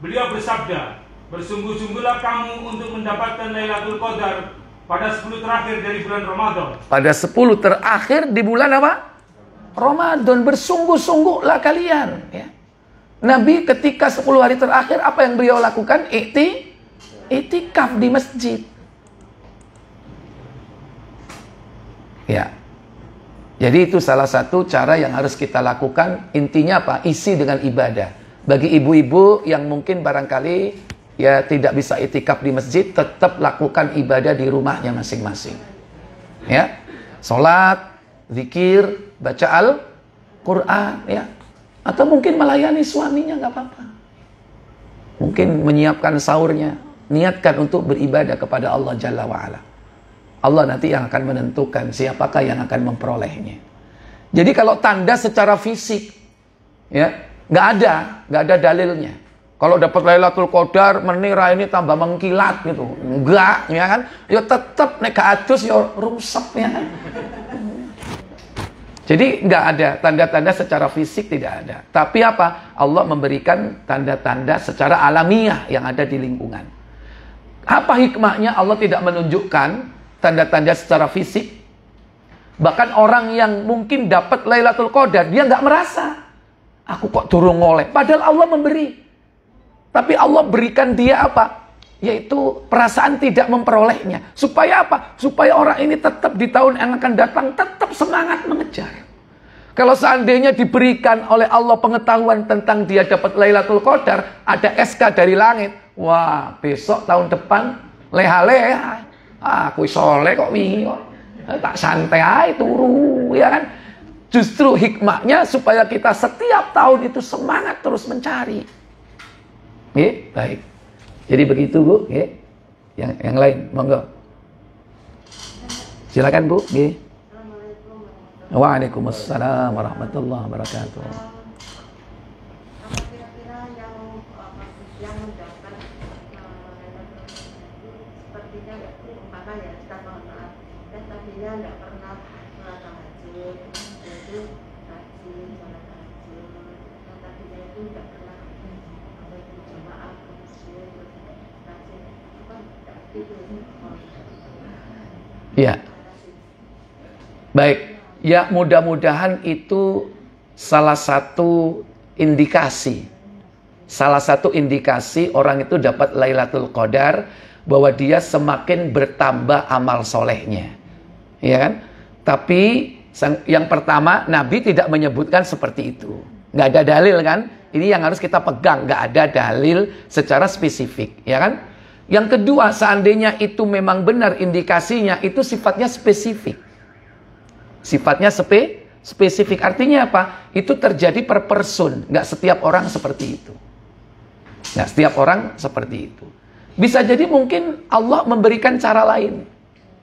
Beliau bersabda, bersungguh-sungguhlah kamu untuk mendapatkan Lailatul Qadar pada 10 terakhir dari bulan Ramadan. Pada 10 terakhir di bulan apa? Ramadan. Bersungguh-sungguhlah kalian. Ya. Nabi ketika 10 hari terakhir, apa yang beliau lakukan? Itikaf di masjid. Ya. Jadi itu salah satu cara yang harus kita lakukan. Intinya apa? Isi dengan ibadah. Bagi ibu-ibu yang mungkin barangkali ya tidak bisa itikaf di masjid, tetap lakukan ibadah di rumahnya masing-masing. Ya. Salat, zikir, baca Al-Quran, ya. Atau mungkin melayani suaminya, nggak apa-apa. Mungkin menyiapkan sahurnya. Niatkan untuk beribadah kepada Allah Jalla wa'ala. Allah nanti yang akan menentukan siapakah yang akan memperolehnya. Jadi kalau tanda secara fisik, ya, nggak ada dalilnya. Kalau dapat Lailatul Qadar, menira ini tambah mengkilat gitu. Enggak, ya kan? Ya tetap nek adus ya rusak, ya kan? Jadi nggak ada tanda-tanda secara fisik, tidak ada. Tapi apa? Allah memberikan tanda-tanda secara alamiah yang ada di lingkungan. Apa hikmahnya Allah tidak menunjukkan tanda-tanda secara fisik? Bahkan orang yang mungkin dapat Lailatul Qadar, dia nggak merasa, aku kok durung ngoleh. Padahal Allah memberi. Tapi Allah berikan dia apa? Yaitu perasaan tidak memperolehnya. Supaya apa? Supaya orang ini tetap di tahun yang akan datang tetap semangat mengejar. Kalau seandainya diberikan oleh Allah pengetahuan tentang dia dapat Lailatul Qadar, ada SK dari langit. Wah, besok tahun depan leha-leha. Aku soleh kok wingi kok. Tak santai aja turu, ya kan? Justru hikmahnya supaya kita setiap tahun itu semangat terus mencari. Baik. Jadi begitu, Bu. Yang lain, monggo. Silakan, Bu. Waalaikumsalam warahmatullahi wabarakatuh. Kira-kira yang mendapat sepertinya umpama ya, kita mohon maaf, dan tadinya nggak pernah sholat tahajud, jadi rajin sholat tahajud, yang tadinya itu nggak pernah berjamaah ke masjid, rajin, kan nggak gitu. Iya. Baik. Ya, mudah-mudahan itu salah satu indikasi. Salah satu indikasi orang itu dapat Lailatul Qadar, bahwa dia semakin bertambah amal solehnya. Ya kan? Tapi yang pertama, Nabi tidak menyebutkan seperti itu. Nggak ada dalil kan? Ini yang harus kita pegang. Nggak ada dalil secara spesifik. Ya kan? Yang kedua, seandainya itu memang benar indikasinya, itu sifatnya spesifik. Sifatnya spesifik. Artinya apa? Itu terjadi per person. Nggak setiap orang seperti itu. Nggak setiap orang seperti itu. Bisa jadi mungkin Allah memberikan cara lain.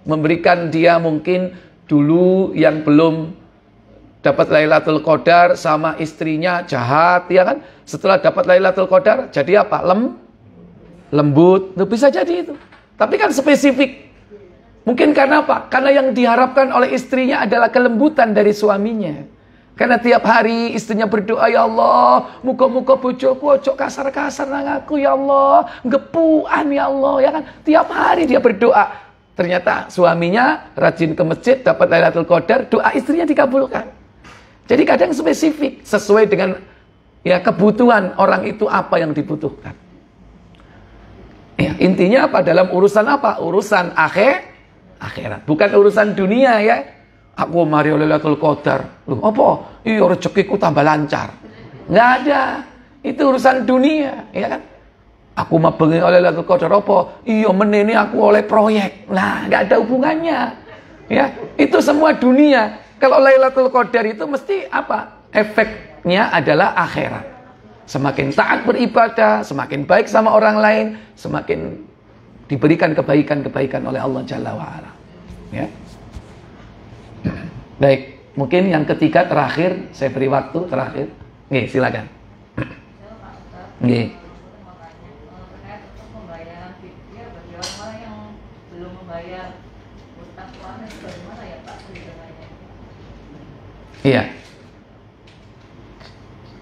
Memberikan dia mungkin dulu yang belum dapat Lailatul Qadar sama istrinya jahat, ya kan? Setelah dapat Lailatul Qadar jadi apa? Lembut. Bisa jadi itu. Tapi kan spesifik. Mungkin karena apa? Karena yang diharapkan oleh istrinya adalah kelembutan dari suaminya. Karena tiap hari istrinya berdoa, ya Allah, muka-muka bojoku ojo kasar-kasar nang aku, ya Allah, gepuan ya Allah, ya kan? Tiap hari dia berdoa. Ternyata suaminya rajin ke masjid, dapat Lailatul Qadar, doa istrinya dikabulkan. Jadi kadang spesifik, sesuai dengan ya kebutuhan orang itu apa yang dibutuhkan. Ya, intinya apa? Dalam urusan apa? Urusan akhirat, bukan urusan dunia ya. Aku mari Lailatul Qadar. Loh, apa? Iya, rezekiku tambah lancar. Nggak ada. Itu urusan dunia, ya kan? Aku mau bengi Lailatul Qadar apa? Iya, menene aku oleh proyek. Nah, nggak ada hubungannya. Ya, itu semua dunia. Kalau Lailatul Qadar itu mesti apa? Efeknya adalah akhirat. Semakin taat beribadah, semakin baik sama orang lain, semakin diberikan kebaikan-kebaikan oleh Allah Jalla wa'ala. Ya. Baik, mungkin yang ketiga terakhir, saya beri waktu terakhir. Nggih, silakan. Nggih. Iya.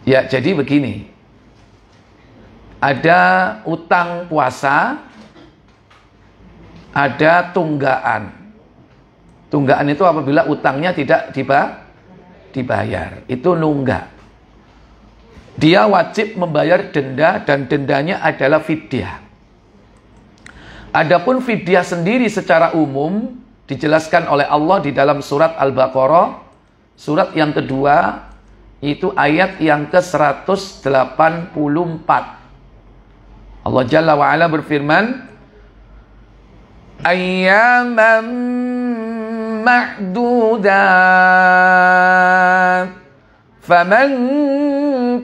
Ya, jadi begini. Ada utang puasa, ada tunggaan. Tunggaan itu apabila utangnya tidak dibayar. Itu nunggak. Dia wajib membayar denda dan dendanya adalah fidyah. Adapun fidyah sendiri secara umum dijelaskan oleh Allah di dalam surat Al-Baqarah, surat yang kedua, itu ayat yang ke-184. Allah Jalla wa'ala berfirman, ayyaman ma'dudat faman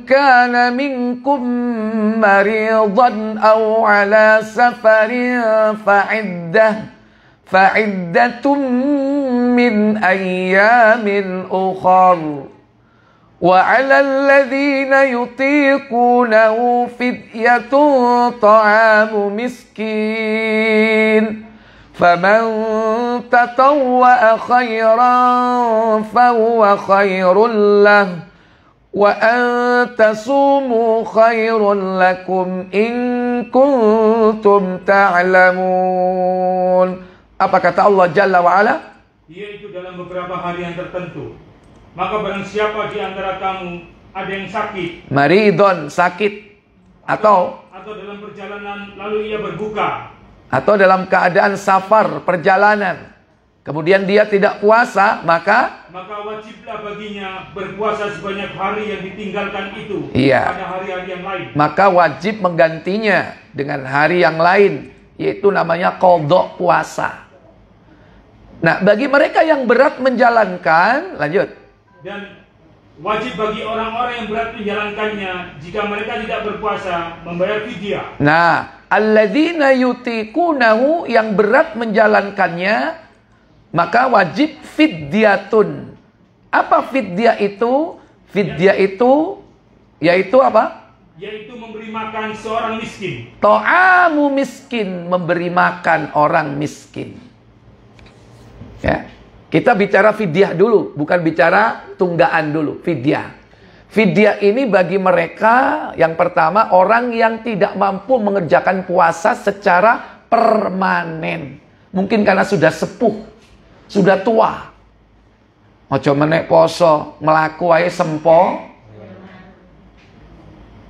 kana minkum maridan aw ala safarin fa'iddatun min ayyamin ukhar wa 'alal ladzina yutiqunahu fidyatun ta'amu miskin faman tatawwa'a khairan fahuwa khairul lahu wa an tasumu khairun lakum in kuntum ta'lamun. Apa kata Allah Jalla wa'ala? Yaitu dalam beberapa hari yang tertentu. Maka barang siapa di antara kamu ada yang sakit, maridon, sakit, atau dalam perjalanan lalu ia berbuka, atau dalam keadaan safar, perjalanan, kemudian dia tidak puasa, maka wajiblah baginya berpuasa sebanyak hari yang ditinggalkan itu pada hari-hari yang lain. Maka wajib menggantinya dengan hari yang lain, yaitu namanya qadha puasa. Nah, bagi mereka yang berat menjalankan, lanjut. Dan wajib bagi orang-orang yang berat menjalankannya, jika mereka tidak berpuasa, membayar fidyah. Nah, alladzina yutiqunahu, yang berat menjalankannya, maka wajib fidyatun. Apa fidyah itu? Fidyah itu yaitu apa? Yaitu memberi makan seorang miskin. Ta'amu miskin, memberi makan orang miskin. Ya. Kita bicara fidyah dulu, bukan bicara tunggaan dulu, fidyah. Fidyah ini bagi mereka yang pertama, orang yang tidak mampu mengerjakan puasa secara permanen. Mungkin karena sudah sepuh, sudah tua. Ojo menek poso, melaku ae sempo.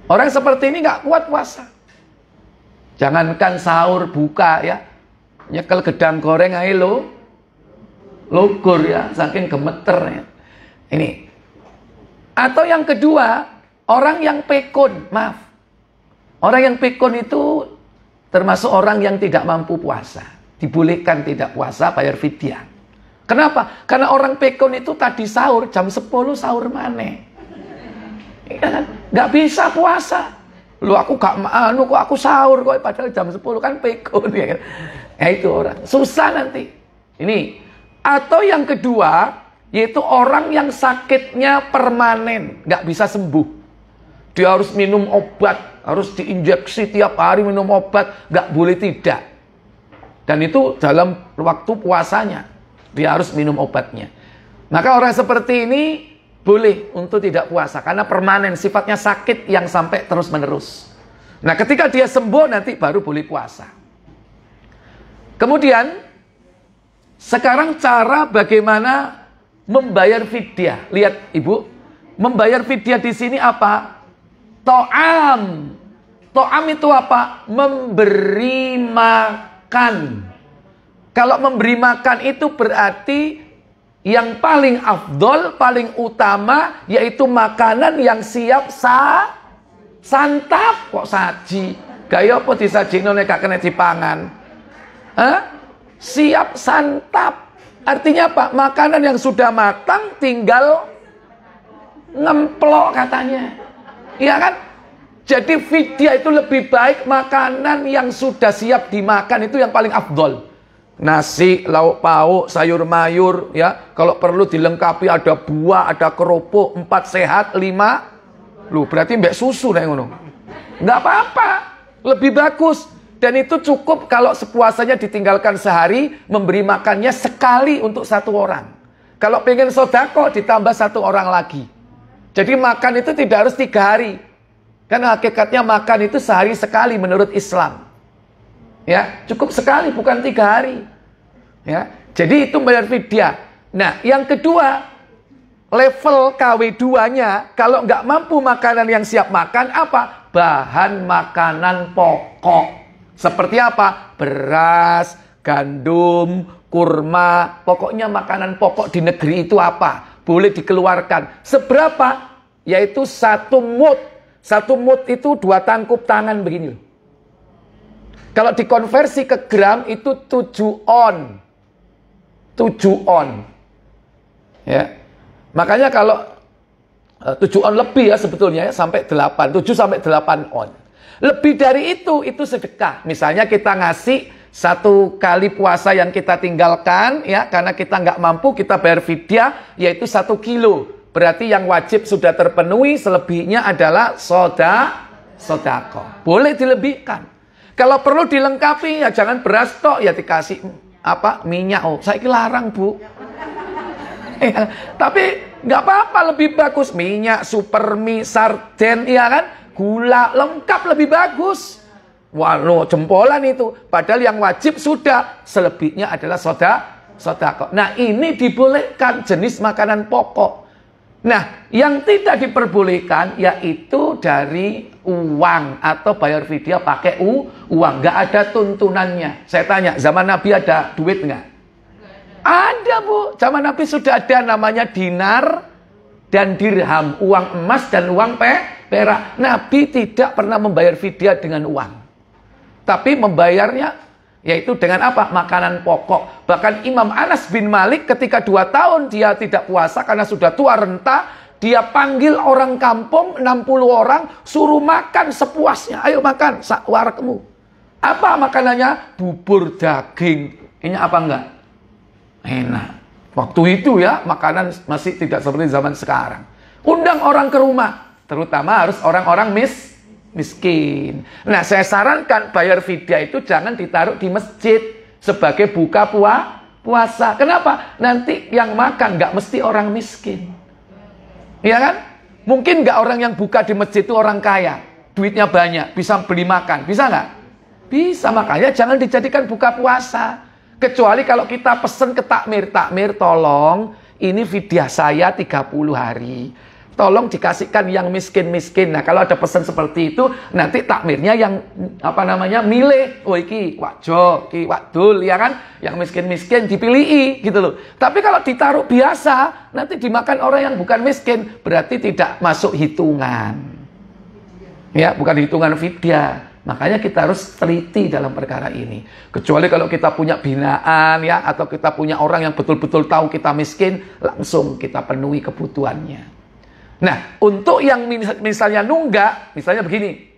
Orang seperti ini nggak kuat puasa. Jangankan sahur buka ya, nyekel gedang goreng ae lo. Lugur ya, saking gemeter ya. Ini. Atau yang kedua, orang yang pekun, maaf. Orang yang pekun itu termasuk orang yang tidak mampu puasa. Dibolehkan tidak puasa, bayar fidyah. Kenapa? Karena orang pekun itu tadi sahur, jam 10 sahur maneh. Nggak bisa puasa. Lu aku gak kok aku sahur kok, padahal jam 10 kan pekun ya. Ya itu orang. Susah nanti. Ini. Atau yang kedua, yaitu orang yang sakitnya permanen, nggak bisa sembuh. Dia harus minum obat, harus diinjeksi tiap hari minum obat, nggak boleh tidak. Dan itu dalam waktu puasanya, dia harus minum obatnya. Maka orang seperti ini boleh untuk tidak puasa, karena permanen, sifatnya sakit yang sampai terus menerus. Nah, ketika dia sembuh nanti baru boleh puasa. Kemudian, sekarang cara bagaimana membayar fidyah. Lihat Ibu, membayar fidyah di sini apa? To'am. To'am itu apa? Memberi makan. Kalau memberi makan itu berarti yang paling afdol, paling utama, yaitu makanan yang siap santap. Kok saji? Gaya apa disajino nek gak kena dipangan? Hah? Siap santap. Artinya apa? Makanan yang sudah matang tinggal ngemplok katanya. Iya kan? Jadi fidyah itu lebih baik makanan yang sudah siap dimakan itu yang paling afdol. Nasi, lauk pauk, sayur mayur, ya. Kalau perlu dilengkapi ada buah, ada kerupuk, 4 sehat, 5. Lu berarti mbak susu nek ngono. Enggak apa-apa, lebih bagus. Dan itu cukup kalau sepuasanya ditinggalkan sehari, memberi makannya sekali untuk 1 orang. Kalau pengen sodako ditambah 1 orang lagi. Jadi makan itu tidak harus 3 hari. Karena hakikatnya makan itu sehari sekali menurut Islam. Ya, cukup sekali, bukan 3 hari. Ya, jadi itu bayar fidyah. Nah, yang kedua, level KW2-nya, kalau nggak mampu makanan yang siap makan, apa? Bahan makanan pokok. Seperti apa? Beras, gandum, kurma. Pokoknya makanan pokok di negeri itu apa? Boleh dikeluarkan. Seberapa? Yaitu 1 mud. 1 mud itu 2 tangkup tangan begini. Kalau dikonversi ke gram itu 7 on. 7 on. Ya. Makanya kalau 7 on lebih ya sebetulnya ya, sampai 8. 7 sampai 8 on. Lebih dari itu sedekah. Misalnya kita ngasih 1 kali puasa yang kita tinggalkan ya, karena kita nggak mampu, kita bayar fidyah yaitu 1 kilo. Berarti yang wajib sudah terpenuhi, selebihnya adalah sodako. Boleh dilebihkan. Kalau perlu dilengkapi ya jangan beras tok, ya dikasih minyak. Oh, saya larang, Bu. Ya, tapi nggak apa-apa, lebih bagus minyak, super mie, sarden, ya kan? Gula lengkap lebih bagus. Wah, jempolan itu. Padahal yang wajib sudah, selebihnya adalah sodako. Nah, ini dibolehkan jenis makanan pokok. Nah, yang tidak diperbolehkan yaitu dari uang atau bayar fidyah pakai uang. Nggak ada tuntunannya. Saya tanya, zaman Nabi ada duit nggak? Ada, Bu. Zaman Nabi sudah ada namanya dinar dan dirham. Uang emas dan uang perak. Nabi tidak pernah membayar fidyah dengan uang. Tapi membayarnya yaitu dengan apa? Makanan pokok. Bahkan Imam Anas bin Malik ketika 2 tahun dia tidak puasa karena sudah tua renta, dia panggil orang kampung 60 orang, suruh makan sepuasnya. Ayo makan, warakmu. Apa makanannya? Bubur daging. Ini apa enggak? Enak. Waktu itu ya, makanan masih tidak seperti zaman sekarang. Undang orang ke rumah, terutama harus orang-orang miskin. Nah, saya sarankan bayar fidyah itu jangan ditaruh di masjid sebagai buka puasa. Kenapa? Nanti yang makan nggak mesti orang miskin. Iya kan? Mungkin nggak orang yang buka di masjid itu orang kaya, duitnya banyak, bisa beli makan. Bisa nggak? Bisa, makanya jangan dijadikan buka puasa. Kecuali kalau kita pesen ke takmir, tolong ini fidyah saya 30 hari. Tolong dikasihkan yang miskin-miskin. Nah, kalau ada pesan seperti itu, nanti takmirnya yang milih. Oh, iki wakjo, iki wakdul, ya kan? Yang miskin-miskin dipilih, gitu loh. Tapi kalau ditaruh biasa, nanti dimakan orang yang bukan miskin, berarti tidak masuk hitungan. Ya, bukan hitungan fidyah. Makanya kita harus teliti dalam perkara ini. Kecuali kalau kita punya binaan, ya, atau kita punya orang yang betul-betul tahu kita miskin, langsung kita penuhi kebutuhannya. Nah, untuk yang misalnya nunggak, misalnya begini.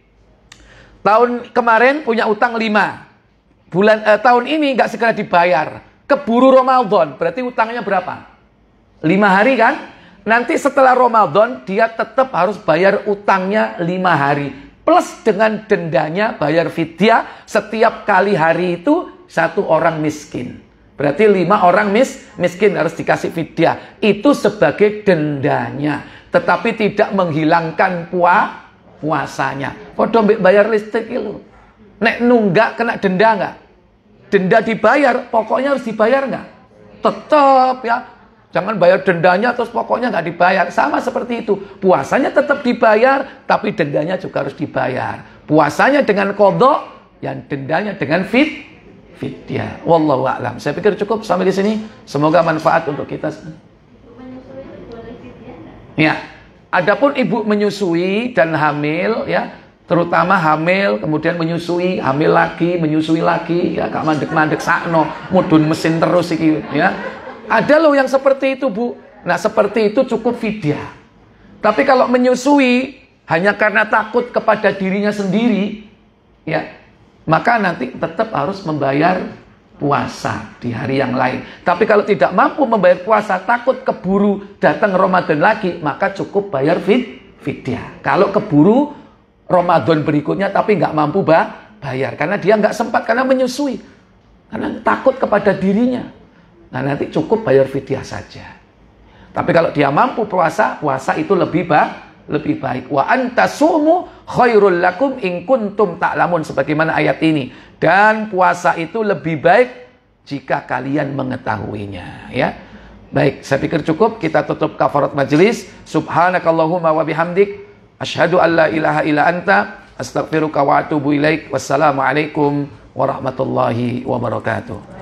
Tahun kemarin punya utang 5. Tahun ini nggak segera dibayar. Keburu Ramadan, berarti utangnya berapa? 5 hari kan? Nanti setelah Ramadan, dia tetap harus bayar utangnya 5 hari. Plus dengan dendanya bayar fidyah setiap kali hari itu 1 orang miskin. Berarti 5 orang miskin harus dikasih fidyah. Itu sebagai dendanya. Tetapi tidak menghilangkan puasanya. Podo bayar listrik itu. Nek nunggak kena denda nggak? Denda dibayar, pokoknya harus dibayar nggak? Tetap ya. Jangan bayar dendanya terus pokoknya nggak dibayar. Sama seperti itu. Puasanya tetap dibayar, tapi dendanya juga harus dibayar. Puasanya dengan qadha, yang dendanya dengan fidyah. Wallahu a'lam. Saya pikir cukup sampai di sini. Semoga manfaat untuk kita. Ya, adapun ibu menyusui dan hamil, ya, terutama hamil, kemudian menyusui, hamil lagi, menyusui lagi, ya, gak mandek-mandek sakno, mudun mesin terus iki, ya. Ada loh yang seperti itu, Bu. Nah, seperti itu cukup fidyah. Tapi kalau menyusui, hanya karena takut kepada dirinya sendiri, ya, maka nanti tetap harus membayar puasa di hari yang lain. Tapi kalau tidak mampu membayar puasa, takut keburu datang Ramadan lagi, maka cukup bayar fidyah. Kalau keburu Ramadan berikutnya tapi nggak mampu bayar, karena dia nggak sempat, karena menyusui, karena takut kepada dirinya. Nah, nanti cukup bayar fidyah saja. Tapi kalau dia mampu puasa itu lebih baik. Wa antasumu khairul lakum in kuntum ta'lamun, sebagaimana ayat ini. Dan puasa itu lebih baik jika kalian mengetahuinya, ya. Baik, saya pikir cukup. Kita tutup kafarat majelis. Subhanakallahumma wa bihamdik, asyhadu an la ilaha illa anta, astaghfiruka wa atubu ilaik. Wassalamualaikum warahmatullahi wabarakatuh.